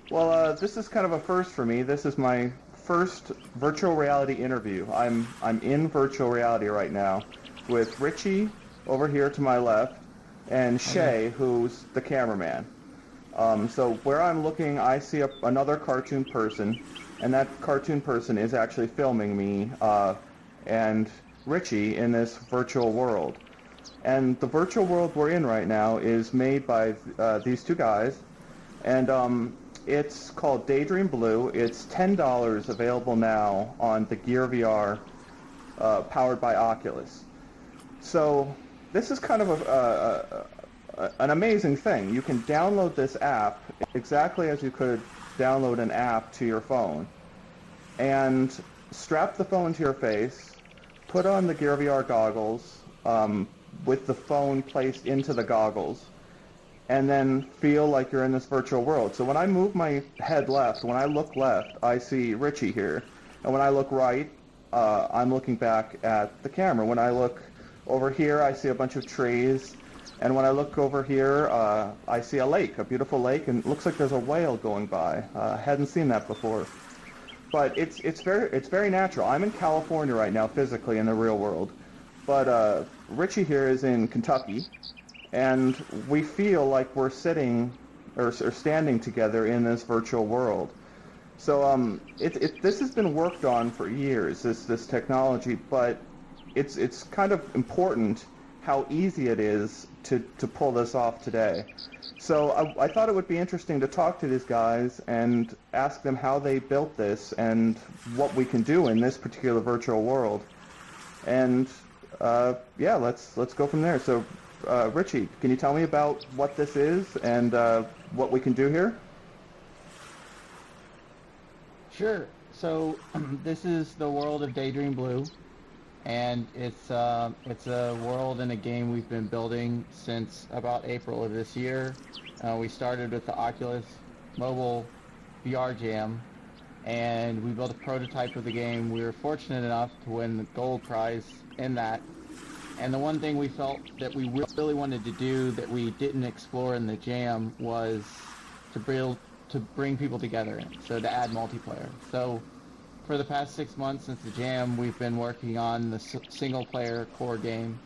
Well, this is kind of a first for me. This is my first virtual reality interview. I'm in virtual reality right now with Richie over here to my left and Okay. Shay, who's the cameraman. So where I'm looking, I see another cartoon person, and that cartoon person is actually filming me and Richie in this virtual world. And the virtual world we're in right now is made by these two guys, and it's called Daydream Blue. It's $10 available now on the Gear VR, powered by Oculus. So this is kind of an amazing thing. You can download this app exactly as you could download an app to your phone, and strap the phone to your face, put on the Gear VR goggles with the phone placed into the goggles, and then feel like you're in this virtual world. So when I move my head left, when I look left, I see Richie here. And when I look right, I'm looking back at the camera. When I look over here, I see a bunch of trees. And when I look over here, I see a lake, a beautiful lake, and it looks like there's a whale going by. Hadn't seen that before. But it's very natural. I'm in California right now, physically in the real world. But Richie here is in Kentucky, and we feel like we're sitting or standing together in this virtual world. So this has been worked on for years, this technology, but it's kind of important how easy it is to pull this off today. So I thought it would be interesting to talk to these guys and ask them how they built this and what we can do in this particular virtual world. And yeah, let's go from there. So Richie, can you tell me about what this is and what we can do here? Sure. So this is the world of Daydream Blue, and it's a world and a game we've been building since about April of this year. We started with the Oculus Mobile VR Jam, and we built a prototype of the game. We were fortunate enough to win the gold prize in that. And the one thing we felt that we really wanted to do that we didn't explore in the jam was to bring people together, so to add multiplayer. So for the past 6 months since the jam, we've been working on the single player core game,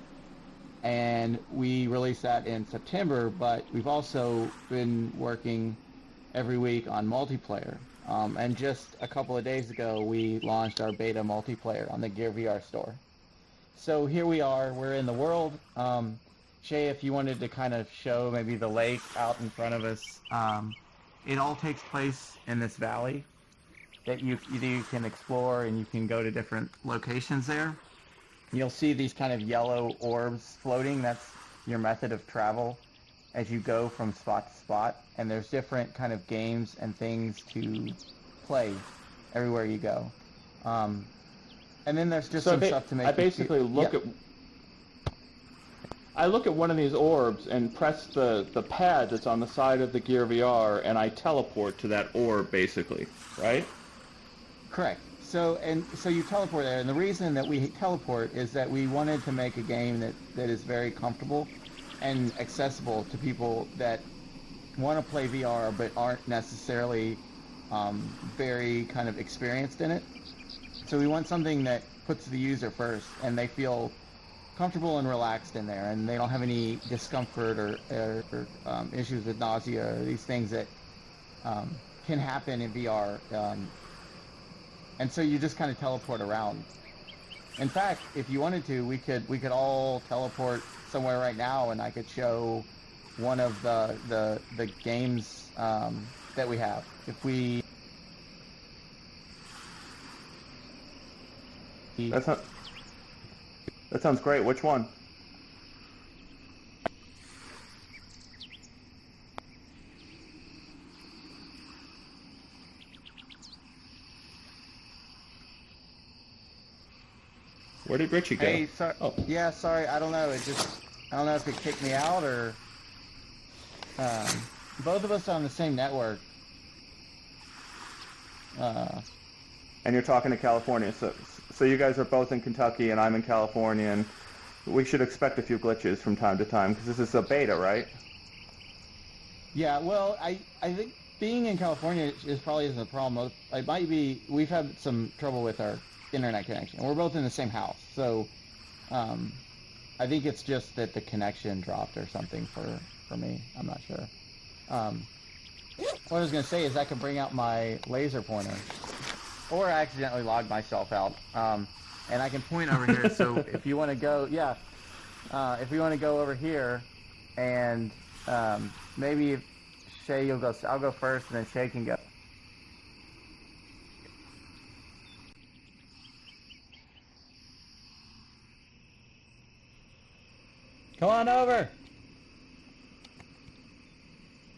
and we released that in September, but we've also been working every week on multiplayer. And just a couple of days ago, we launched our beta multiplayer on the Gear VR store. So here we are, we're in the world. Shay, if you wanted to kind of show maybe the lake out in front of us, it all takes place in this valley that you can explore, and you can go to different locations there. You'll see these kind of yellow orbs floating. That's your method of travel as you go from spot to spot. And there's different kind of games and things to play everywhere you go. And then there's just So some stuff to make I you feel. basically Yeah, look at one of these orbs and press the pad that's on the side of the Gear VR, and I teleport to that orb, basically, right? correct. So you teleport there, and the reason that we teleport is that we wanted to make a game that is very comfortable and accessible to people that want to play VR but aren't necessarily very kind of experienced in it. So we want something that puts the user first, and they feel comfortable and relaxed in there, and they don't have any discomfort or issues with nausea or these things that can happen in VR. And so you just kind of teleport around. In fact, if you wanted to, we could all teleport somewhere right now, and I could show one of the games that we have. If we That's not, that sounds great. Which one? Where did Richie go? Hey, sorry. Oh, Yeah, sorry. I don't know. I don't know if it kicked me out or um, both of us are on the same network. Uh, and you're talking to California, so you guys are both in Kentucky and I'm in California, and we should expect a few glitches from time to time because this is a beta, right? yeah. Well, I think being in California is probably isn't a problem. It might be we've had some trouble with our internet connection. We're both in the same house, so I think it's just that the connection dropped or something for me. I'm not sure. What I was gonna say is I can bring out my laser pointer, or I accidentally logged myself out, and I can point over here. So if you want to go, yeah, if we want to go over here, and maybe Shay, you'll go. I'll go first, and then Shay can go. Come on over.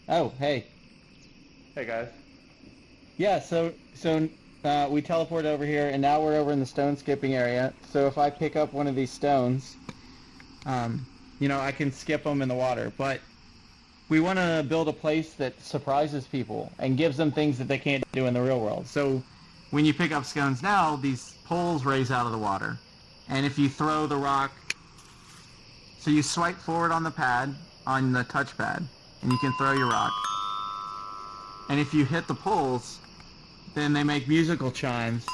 Oh, hey. Hey guys. Yeah, so we teleported over here, and now we're over in the stone skipping area. So if I pick up one of these stones, you know, I can skip them in the water. But we want to build a place that surprises people and gives them things that they can't do in the real world. So when you pick up stones now, these poles raise out of the water. And if you throw the rock, so you swipe forward on the pad, on the touchpad, and you can throw your rock. And if you hit the poles, then they make musical chimes,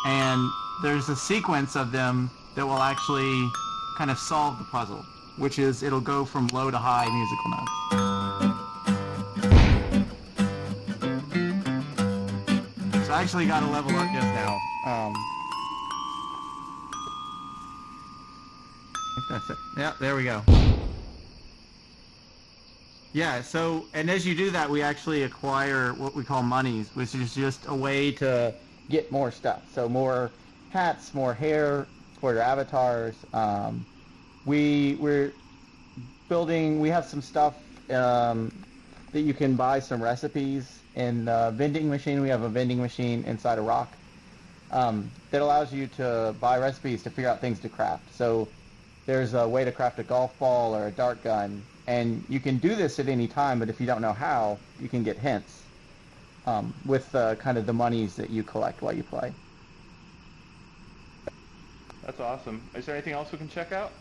and there's a sequence of them that will actually kind of solve the puzzle, which is it'll go from low to high musical notes. So I actually got a level up just now. That's it. Yeah, there we go. Yeah, so, and as you do that, we actually acquire what we call monies, which is just a way to get more stuff. So more hats, more hair for your avatars. We're building, we have some stuff that you can buy some recipes in a vending machine. We have a vending machine inside a rock that allows you to buy recipes to figure out things to craft. So there's a way to craft a golf ball or a dart gun. And you can do this at any time, but if you don't know how, you can get hints with kind of the monies that you collect while you play. That's awesome. Is there anything else we can check out?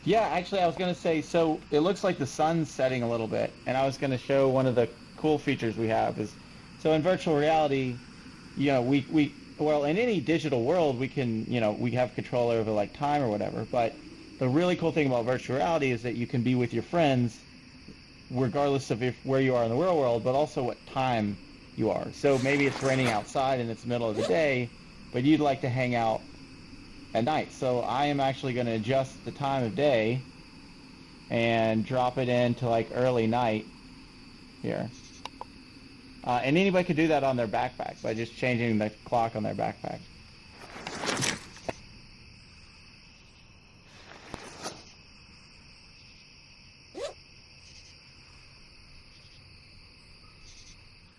Yeah, actually, I was going to say, so it looks like the sun's setting a little bit, and I was going to show one of the cool features we have is, so in virtual reality, you know, well, in any digital world, we can, you know, we have control over like time or whatever, but the really cool thing about virtual reality is that you can be with your friends regardless of where you are in the real world, but also what time you are. So maybe it's raining outside and it's the middle of the day, but you'd like to hang out at night. So I am actually going to adjust the time of day and drop it into like early night here. And anybody could do that on their backpack by just changing the clock on their backpack.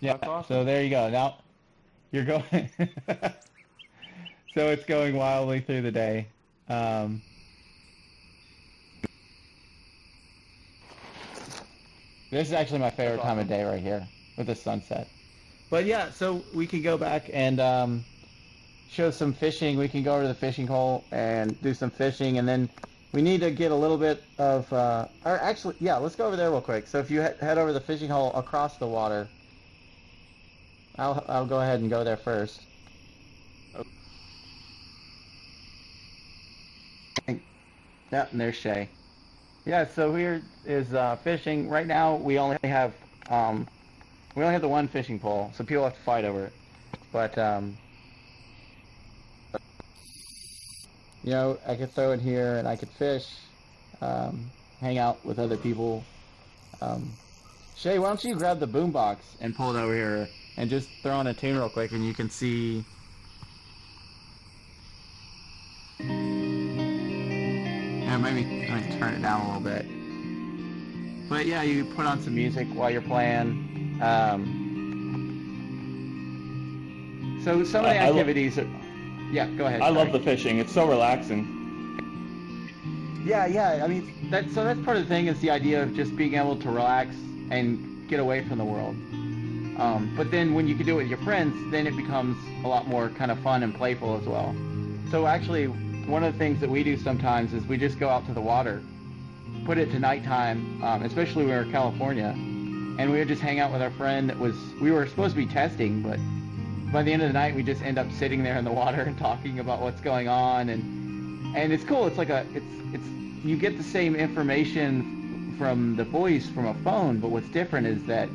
Yeah, that's awesome. So there you go. Now you're going. So it's going wildly through the day. This is actually my favorite time of day right here with the sunset. But yeah, so we can go back and show some fishing. We can go over to the fishing hole and do some fishing, and then we need to get a little bit of. Or actually, yeah, let's go over there real quick. So if you head over the fishing hole across the water. I'll go ahead and go there first. Yeah, and there's Shay. Yeah, so here is fishing. Right now we only have the one fishing pole, so people have to fight over it. But you know, I could throw it here and I could fish, hang out with other people. Shay, why don't you grab the boombox and pull it over here? And just throw on a tune real quick and you can see. Yeah, maybe turn it down a little bit. But yeah, you put on some music while you're playing. So some of the activities yeah, go ahead. I love the fishing. It's so relaxing. Yeah, I mean, that's part of the thing, is the idea of just being able to relax and get away from the world. But then when you can do it with your friends, then it becomes a lot more kind of fun and playful as well. So actually, one of the things that we do sometimes is we just go out to the water, put it to nighttime, especially when we're in California, and we would just hang out with our friend we were supposed to be testing, but by the end of the night we just end up sitting there in the water and talking about what's going on, and it's cool. It's like it's you get the same information from the voice from a phone, but what's different is that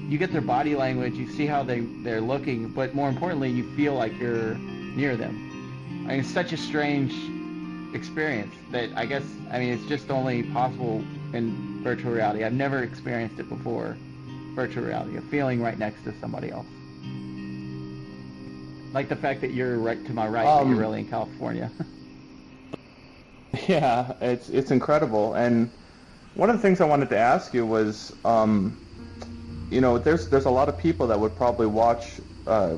you get their body language, you see how they're looking, but more importantly, you feel like you're near them. I mean, it's such a strange experience that I mean, it's just only possible in virtual reality. I've never experienced it before, virtual reality, a feeling right next to somebody else. Like the fact that you're right to my right, but you're really in California. Yeah, it's incredible. And one of the things I wanted to ask you was, there's a lot of people that would probably watch.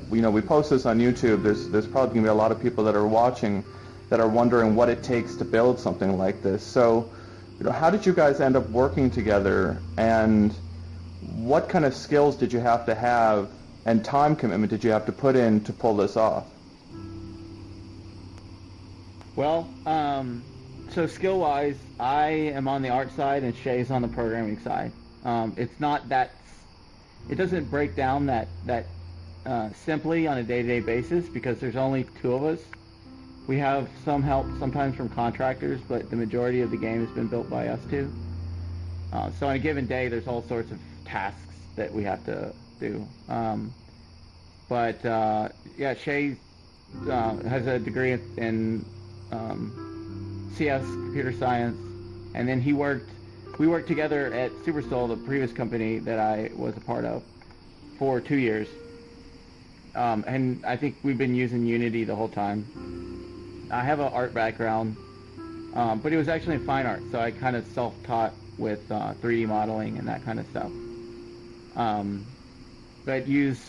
We post this on YouTube. There's probably gonna be a lot of people that are watching that are wondering what it takes to build something like this. So, how did you guys end up working together, and what kind of skills did you have to have, and time commitment did you have to put in to pull this off? Well, so skill-wise, I am on the art side and Shay's on the programming side. It's not that, it doesn't break down that simply on a day-to-day basis because there's only two of us. We have some help sometimes from contractors, but the majority of the game has been built by us two. So on a given day, there's all sorts of tasks that we have to do. Yeah, Shay has a degree in CS, computer science, and then we worked together at Superstol, the previous company that I was a part of, for 2 years. And I think we've been using Unity the whole time. I have an art background, but it was actually in fine art, so I kind of self-taught with 3D modeling and that kind of stuff. But use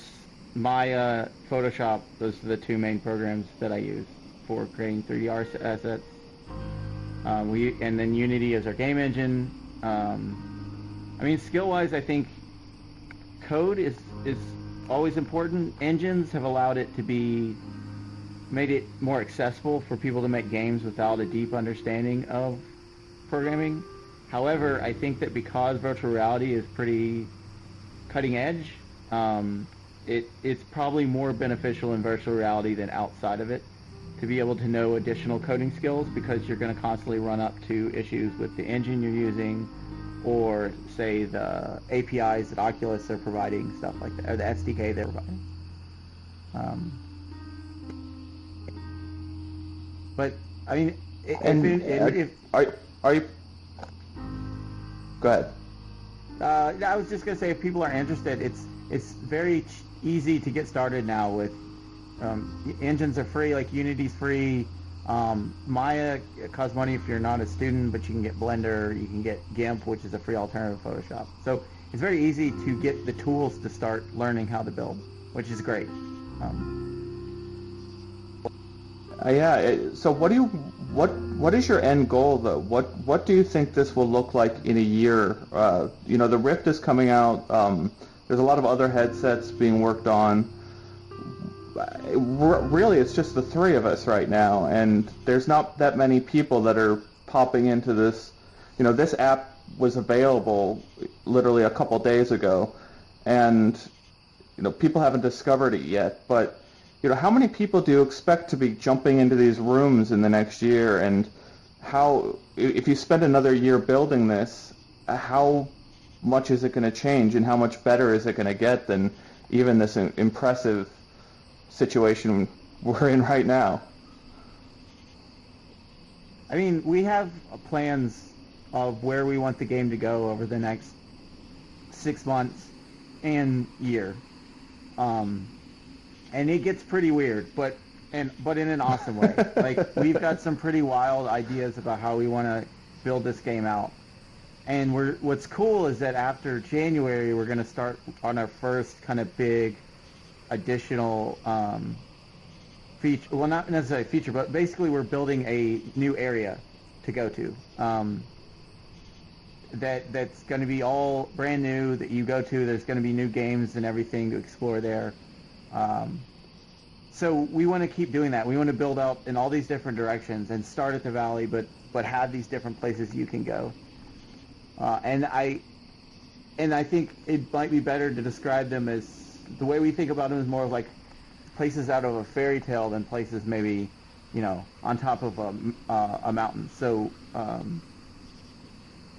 Maya, Photoshop, those are the two main programs that I use for creating 3D art assets. And then Unity is our game engine. I mean, skill-wise, I think code is always important. Engines have allowed it to be, made it more accessible for people to make games without a deep understanding of programming. However, I think that because virtual reality is pretty cutting edge, it's probably more beneficial in virtual reality than outside of it to be able to know additional coding skills, because you're going to constantly run up to issues with the engine you're using, or say the APIs that Oculus are providing, stuff like that, or the SDK they're providing. But I mean, are you? Go ahead. I was just gonna say, if people are interested, it's very easy to get started now with. Engines are free, like Unity's free. Maya costs money if you're not a student, but you can get Blender, you can get GIMP, which is a free alternative to Photoshop. So it's very easy to get the tools to start learning how to build, which is great. Yeah. So what is your end goal though? What do you think this will look like in a year? The Rift is coming out. There's a lot of other headsets being worked on. Really, it's just the three of us right now, and there's not that many people that are popping into this. This app was available literally a couple days ago, and people haven't discovered it yet. But how many people do you expect to be jumping into these rooms in the next year? And how, if you spend another year building this, how much is it going to change, and how much better is it going to get than even this impressive situation we're in right now? I mean, we have plans of where we want the game to go over the next 6 months and year. And it gets pretty weird, but in an awesome way. Like, we've got some pretty wild ideas about how we want to build this game out. And what's cool is that after January, we're going to start on our first kind of big additional feature. Well, not necessarily feature, but basically we're building a new area to go to. That's going to be all brand new that you go to. There's going to be new games and everything to explore there. So we want to keep doing that. We want to build out in all these different directions and start at the valley, but have these different places you can go. And and I think it might be better to describe them as, the way we think about them is more of like places out of a fairy tale than places maybe, on top of a mountain. So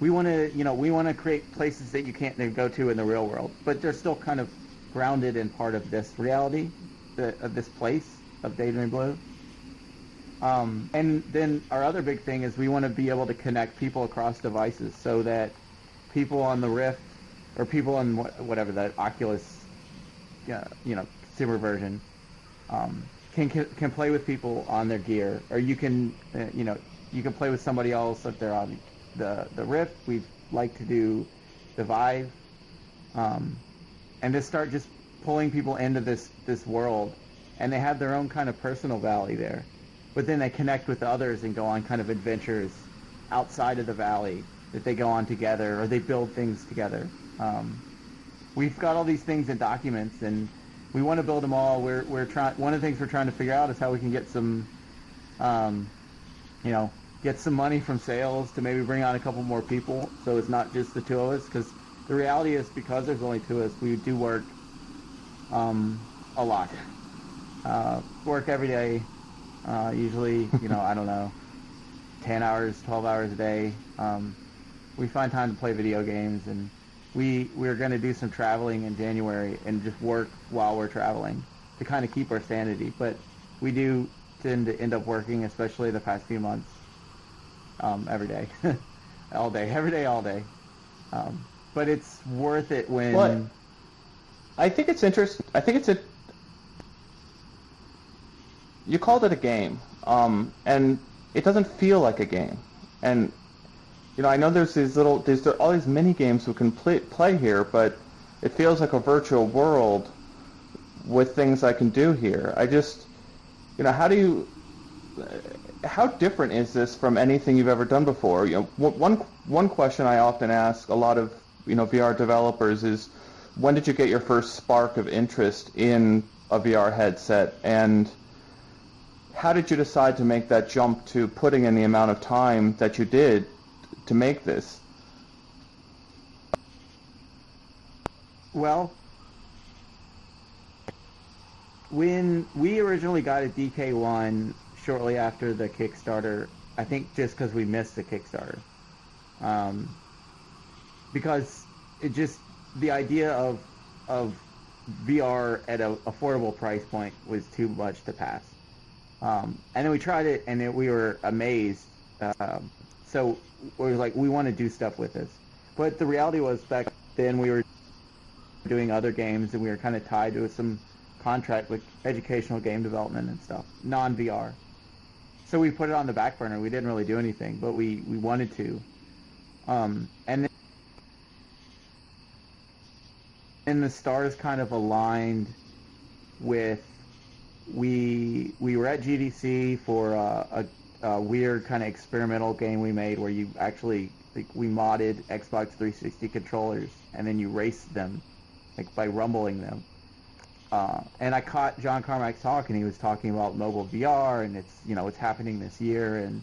we want to create places that you can't go to in the real world, but they're still kind of grounded in part of this reality, of this place of Daydream Blue. And then our other big thing is we want to be able to connect people across devices, so that people on the Rift or people on whatever the Oculus, consumer version, can play with people on their gear, or you can play with somebody else if they're on the Rift. We'd like to do the Vive, and to start just pulling people into this world, and they have their own kind of personal valley there, but then they connect with others and go on kind of adventures outside of the valley that they go on together, or they build things together. We've got all these things in documents, and we want to build them all. We're trying. One of the things we're trying to figure out is how we can get some, get some money from sales to maybe bring on a couple more people, so it's not just the two of us. Because the reality is, because there's only two of us, we do work a lot. Work every day. Usually, I don't know, 10 hours, 12 hours a day. We find time to play video games, and we're going to do some traveling in January and just work while we're traveling to kind of keep our sanity. But we do tend to end up working, especially the past few months, every day, all day, every day, all day. But it's worth it when... Well, I think it's interesting. I think it's you called it a game, and it doesn't feel like a game. And I know there's all these mini games we can play here, but it feels like a virtual world with things I can do here. I just, how different is this from anything you've ever done before? One question I often ask a lot of VR developers is, when did you get your first spark of interest in a VR headset, and how did you decide to make that jump to putting in the amount of time that you did to make this? Well, when we originally got a DK1 shortly after the Kickstarter, I think just because we missed the Kickstarter, because it just, the idea of VR at an affordable price point was too much to pass. And then we tried it, and we were amazed. So we were like, we want to do stuff with this. But the reality was, back then we were doing other games, and we were kind of tied to some contract with educational game development and stuff, non-VR. So we put it on the back burner. We didn't really do anything, but we wanted to. And then the stars kind of aligned with, we were at GDC for a weird kind of experimental game we made, where you actually, we modded Xbox 360 controllers, and then you raced them, by rumbling them. And I caught John Carmack's talk, and he was talking about mobile VR, and it's happening this year, and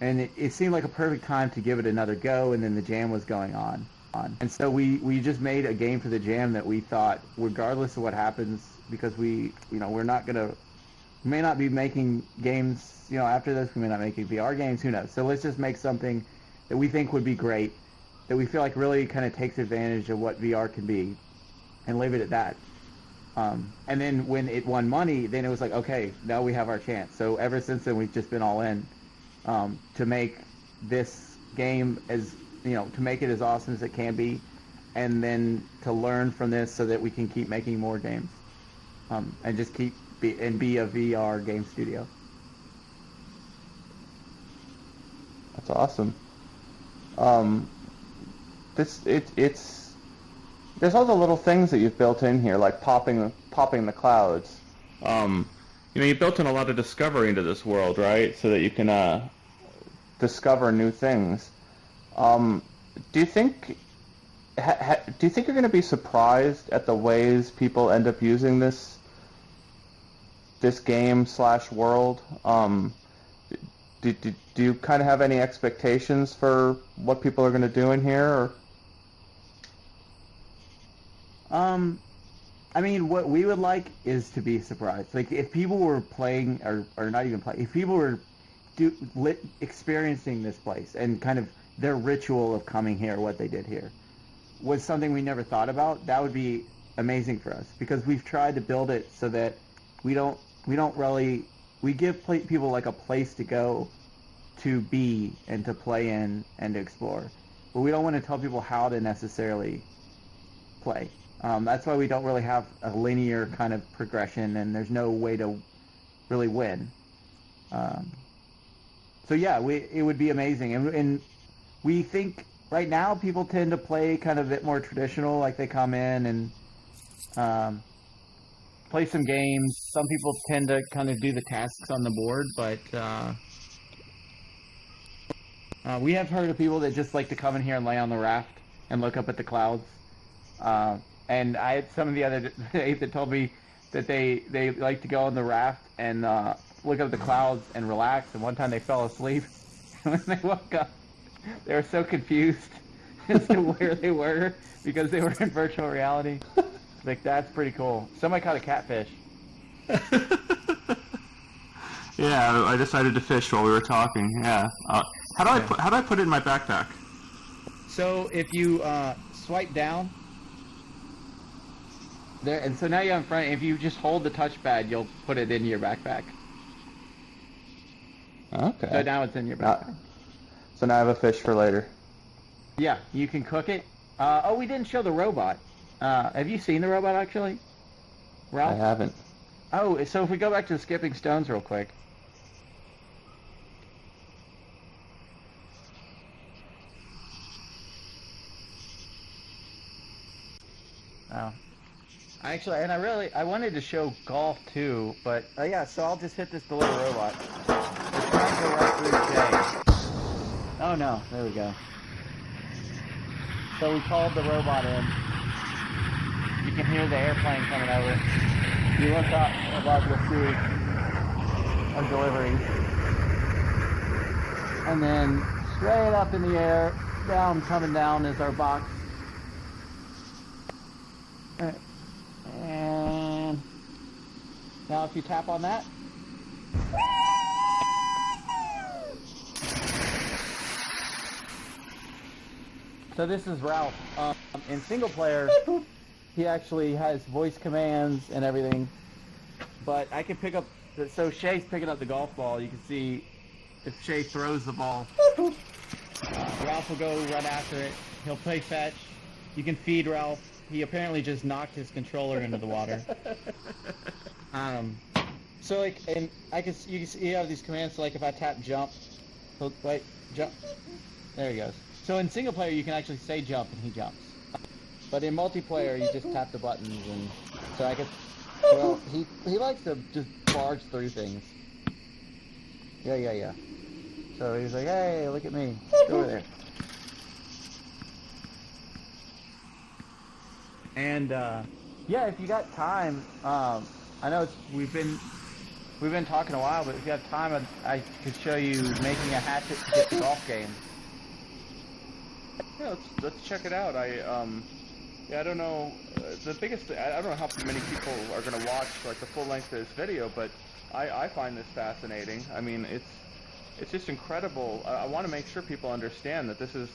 it seemed like a perfect time to give it another go. And then the Jam was going on, and so we just made a game for the Jam that we thought, regardless of what happens, because we may not be making games, after this, we may not make VR games, who knows? So let's just make something that we think would be great, that we feel like really kind of takes advantage of what VR can be, and leave it at that. And then when it won money, then it was like, okay, now we have our chance. So ever since then, we've just been all in, to make this game to make it as awesome as it can be, and then to learn from this so that we can keep making more games, and just be a VR game studio. That's awesome. There's all the little things that you've built in here, like popping the clouds. You built in a lot of discovery into this world, right? So that you can discover new things. Do you think you're going to be surprised at the ways people end up using this game / world? Do you kind of have any expectations for what people are going to do in here? Or? I mean, what we would like is to be surprised. Like, if people were playing, or not even playing, if people were experiencing this place and kind of their ritual of coming here, what they did here, was something we never thought about, that would be amazing for us. Because we've tried to build it so that we don't really, we give people like a place to go to be and to play in and to explore. But we don't want to tell people how to necessarily play. That's why we don't really have a linear kind of progression, and there's no way to really win. So yeah, it would be amazing, and we think right now people tend to play kind of a bit more traditional, like they come in and play some games. Some people tend to kind of do the tasks on the board, but we have heard of people that just like to come in here and lay on the raft and look up at the clouds. And I had some of the other day that told me that they like to go on the raft and look up at the clouds and relax. And one time they fell asleep. When they woke up, they were so confused as to where they were because they were in virtual reality. Like, that's pretty cool. Somebody caught a catfish. Yeah, I decided to fish while we were talking. Yeah. How do I put it in my backpack? So if you swipe down there, and so now you're in front. If you just hold the touchpad, you'll put it in your backpack. Okay. So now it's in your backpack. So now I have a fish for later. Yeah, you can cook it. Oh, we didn't show the robot. Have you seen the robot actually, Ralph? I haven't. Oh, so if we go back to the skipping stones real quick. Oh. Actually, and I wanted to show golf too, but yeah, so I'll just hit this little robot. It's trying to go right through the day. Oh no, there we go. So we called the robot in. You can hear the airplane coming over. You look up above, you'll see our delivery. And then straight up in the air, coming down is our box. And now if you tap on that, so this is Ralph. In single player, he actually has voice commands and everything, but I can pick up, so Shay's picking up the golf ball. You can see if Shay throws the ball, Ralph will go run after it. He'll play fetch. You can feed Ralph. He apparently just knocked his controller into the water. So like, and you can see you have these commands. So like, if I tap jump, he'll jump. There he goes. So in single player, you can actually say jump and he jumps. But in multiplayer, you just tap the buttons, and so I guess, well, he likes to just barge through things. Yeah. So he's like, hey, look at me, go over there. And yeah, if you got time, I know we've been talking a while, but if you have time, I could show you making a hatchet to get the golf game. Yeah, let's check it out. I don't know. The biggest thing, I don't know how many people are going to watch like the full length of this video, but I find this fascinating. I mean, it's just incredible. I want to make sure people understand that this is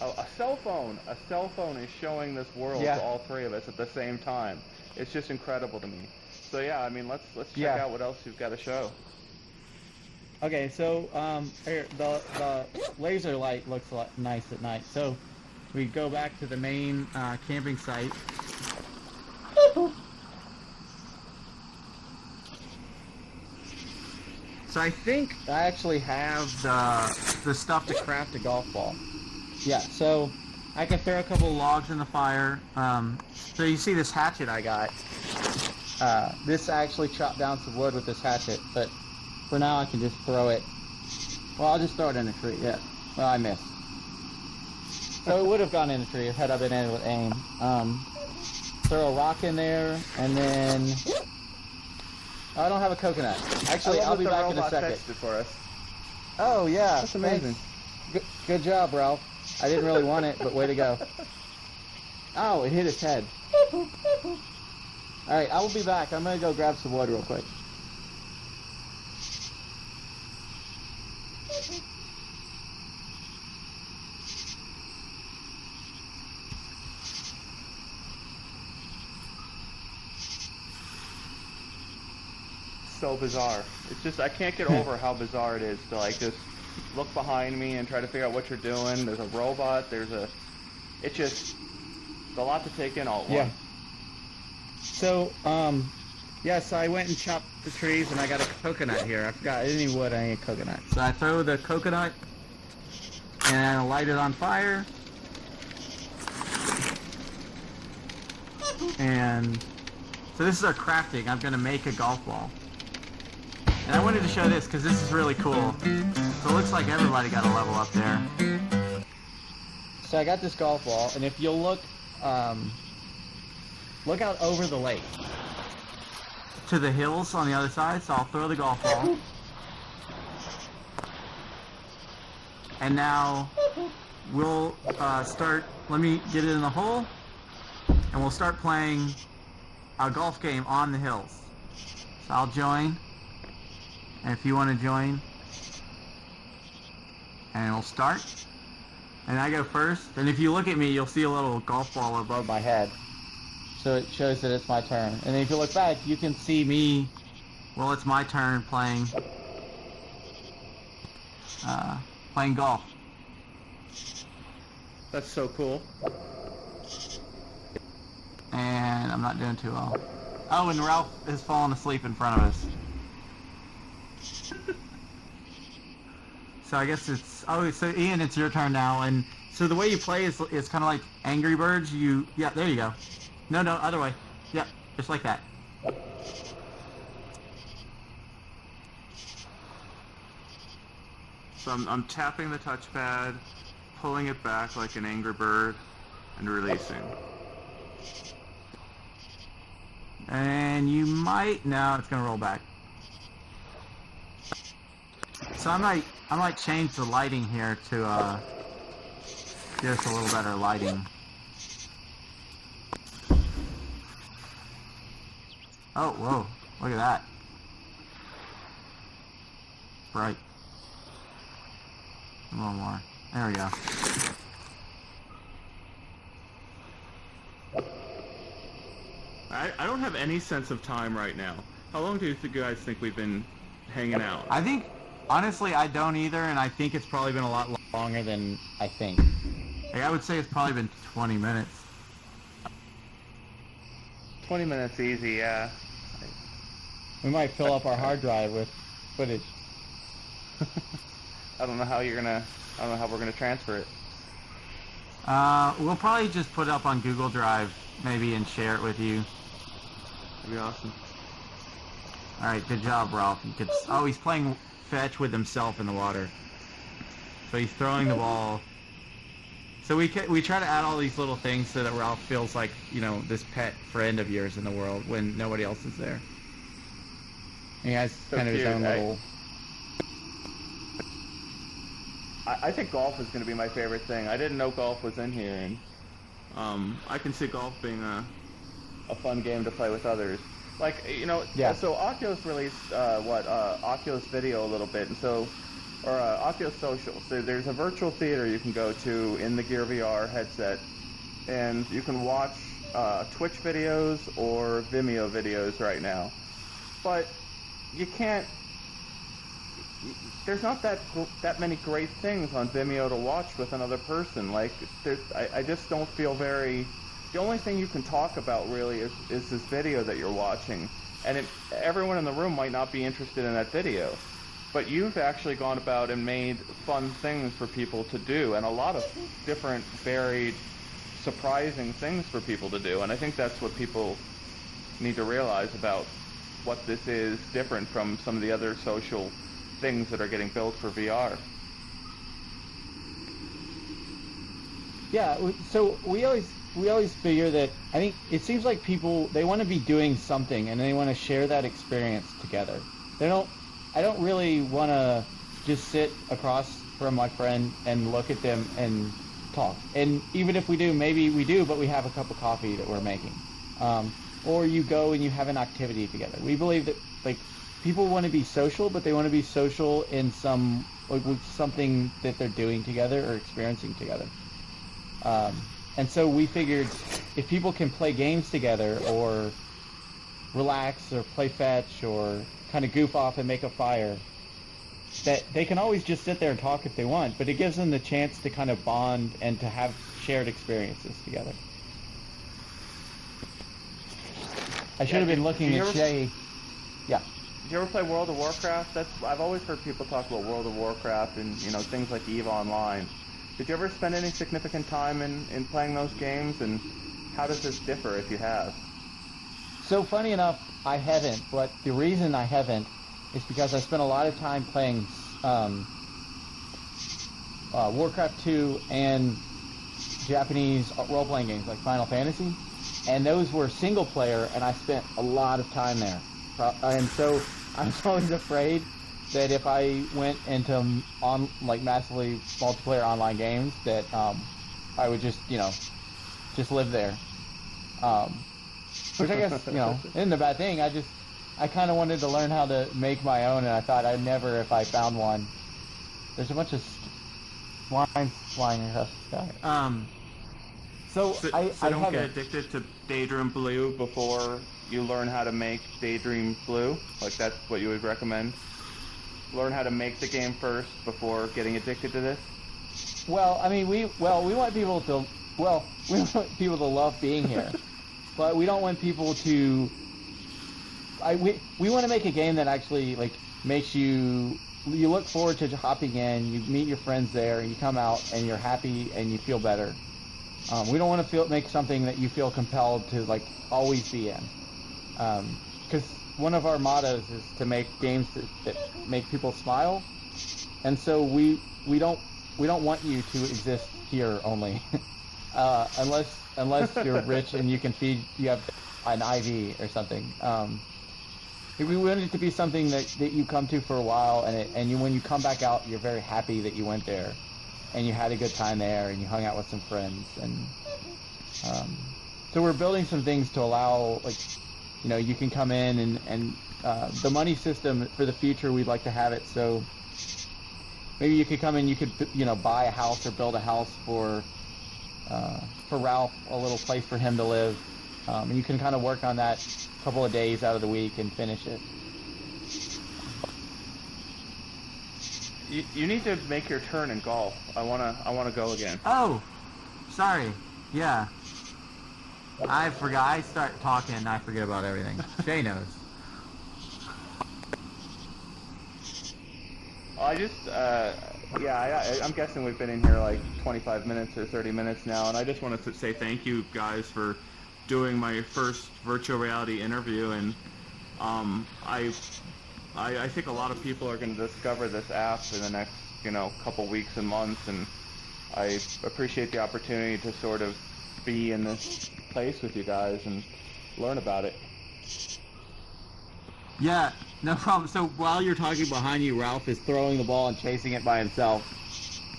a cell phone. A cell phone is showing this world to all three of us at the same time. It's just incredible to me. So yeah, I mean, let's check out what else you've got to show. Okay, so here, the laser light looks nice at night. So we go back to the main camping site. So I think I actually have the stuff to craft a golf ball. Yeah, so I can throw a couple of logs in the fire. So you see this hatchet I got. This I actually chopped down some wood with this hatchet, but for now I can just throw it. Well, I'll just throw it in a tree, yeah. Well, I missed. So it would have gone in a tree had I been able to aim. Throw a rock in there, and then... Oh, I don't have a coconut. Actually, I'll be back in a second. For us. Oh, yeah. That's amazing. Good job, Ralph. I didn't really want it, but way to go. Oh, it hit its head. Alright, I will be back. I'm gonna go grab some wood real quick. So bizarre. It's just, I can't get over how bizarre it is to like just look behind me and try to figure out what you're doing. There's a robot, it's just a lot to take in all at once. So, so I went and chopped the trees and I got a coconut here. I forgot, I didn't need wood, I need coconut. So I throw the coconut and I light it on fire. And so this is our crafting. I'm gonna make a golf ball. And I wanted to show this because this is really cool. So it looks like everybody got a level up there. So I got this golf ball, and if you'll look out over the lake to the hills on the other side. So I'll throw the golf ball. And now we'll start. Let me get it in the hole, and we'll start playing a golf game on the hills. So I'll join. And if you want to join, and we'll start. And I go first. And if you look at me, you'll see a little golf ball above my head. So it shows that it's my turn. And then if you look back, you can see me. Well, it's my turn playing golf. That's so cool. And I'm not doing too well. Oh, and Ralph has fallen asleep in front of us. So I guess it's... Oh, so Ian, it's your turn now. And so the way you play is kind of like Angry Birds. Yeah, there you go. No, other way. Yep, just like that. So I'm tapping the touchpad, pulling it back like an Angry Bird, and releasing. And you might... No, it's going to roll back. So I might change the lighting here to give us a little better lighting. Oh, whoa, look at that. Bright. A little more. There we go. I don't have any sense of time right now. How long do you guys think we've been hanging out? I think, honestly, I don't either, and I think it's probably been a lot longer than I think. Like, I would say it's probably been 20 minutes. 20 minutes easy, yeah. We might fill up our hard drive with footage. I don't know how we're gonna transfer it. We'll probably just put it up on Google Drive, maybe, and share it with you. That'd be awesome. Alright, good job, Ralph. Oh, he's playing fetch with himself in the water. So he's throwing the ball. So we try to add all these little things so that Ralph feels like, you know, this pet friend of yours in the world when nobody else is there. And he has So kind of his cute, own little... I think golf is going to be my favorite thing. I didn't know golf was in here, and I can see golf being a fun game to play with others. Like, you know, Yeah. So Oculus released Oculus Video a little bit, and so, or Oculus Social. So there's a virtual theater you can go to in the Gear VR headset, and you can watch Twitch videos or Vimeo videos right now. But you can't. There's not that many great things on Vimeo to watch with another person. Like, I just don't feel very... The only thing you can talk about, really, is this video that you're watching. And everyone in the room might not be interested in that video. But you've actually gone about and made fun things for people to do, and a lot of different, varied, surprising things for people to do. And I think that's what people need to realize about what this is different from some of the other social things that are getting built for VR. Yeah, so we always figure that, I think it seems like people, they want to be doing something and they want to share that experience together. I don't really want to just sit across from my friend and look at them and talk. And even if we do, maybe we do, but we have a cup of coffee that we're making. Or you go and you have an activity together. We believe that like people want to be social, but they want to be social in some like with something that they're doing together or experiencing together. And so we figured if people can play games together or relax or play fetch or kind of goof off and make a fire, that they can always just sit there and talk if they want, but it gives them the chance to kind of bond and to have shared experiences together. I should have been looking at Shay. Yeah. Did you ever play World of Warcraft? I've always heard people talk about World of Warcraft and things like EVE Online. Did you ever spend any significant time in playing those games, and how does this differ if you have? So funny enough, I haven't, but the reason I haven't is because I spent a lot of time playing Warcraft 2 and Japanese role-playing games like Final Fantasy, and those were single player, and I spent a lot of time there. And so I was always afraid that if I went into massively multiplayer online games, that I would just live there. Which I guess isn't a bad thing. I kind of wanted to learn how to make my own, and I thought I'd never, if I found one. There's a bunch of lines flying across the sky. So I don't get addicted to Daydream Blue before you learn how to make Daydream Blue? Like, that's what you would recommend? Learn how to make the game first before getting addicted to this? Well, I mean, we want people to love being here, but we don't want people to. We want to make a game that actually makes you look forward to hopping in. You meet your friends there, and you come out and you're happy and you feel better. We don't want to make something that you feel compelled to always be in, because one of our mottos is to make games that make people smile, and so we don't want you to exist here only, unless you're rich and you have an IV or something. We want it to be something that you come to for a while, and when you come back out, you're very happy that you went there, and you had a good time there, and you hung out with some friends, and so we're building some things to allow you can come in and the money system for the future, we'd like to have it so maybe you could come in, you could buy a house or build a house for Ralph, a little place for him to live, and you can kind of work on that a couple of days out of the week and finish it. You need to make your turn in golf. I wanna go again. Oh, sorry. Yeah. I forgot. I start talking and I forget about everything. Shay knows. I just, I'm guessing we've been in here like 25 minutes or 30 minutes now, and I just wanted to say thank you guys for doing my first virtual reality interview, and I think a lot of people are going to discover this app in the next, couple weeks and months, and I appreciate the opportunity to sort of be in this place with you guys and learn about it. Yeah, no problem. So while you're talking behind you, Ralph is throwing the ball and chasing it by himself,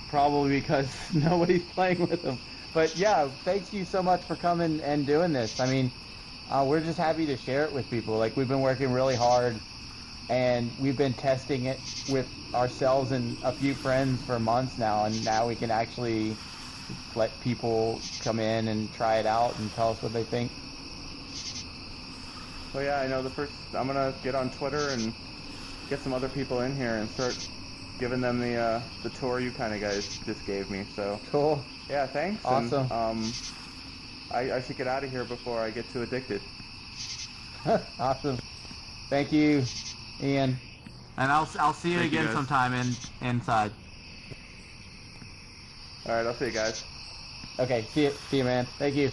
probably because nobody's playing with him. But yeah, thank you so much for coming and doing this. I mean, we're just happy to share it with people. We've been working really hard, and we've been testing it with ourselves and a few friends for months now, and now we can actually let people come in and try it out and tell us what they think. So yeah, I know I'm gonna get on Twitter and get some other people in here and start giving them the tour you kind of guys just gave me. So cool. Yeah, thanks. Awesome. And, I should get out of here before I get too addicted. Awesome. Thank you, Ian. And I'll see you again guys. sometime inside. All right, I'll see you guys. Okay, see you, man. Thank you.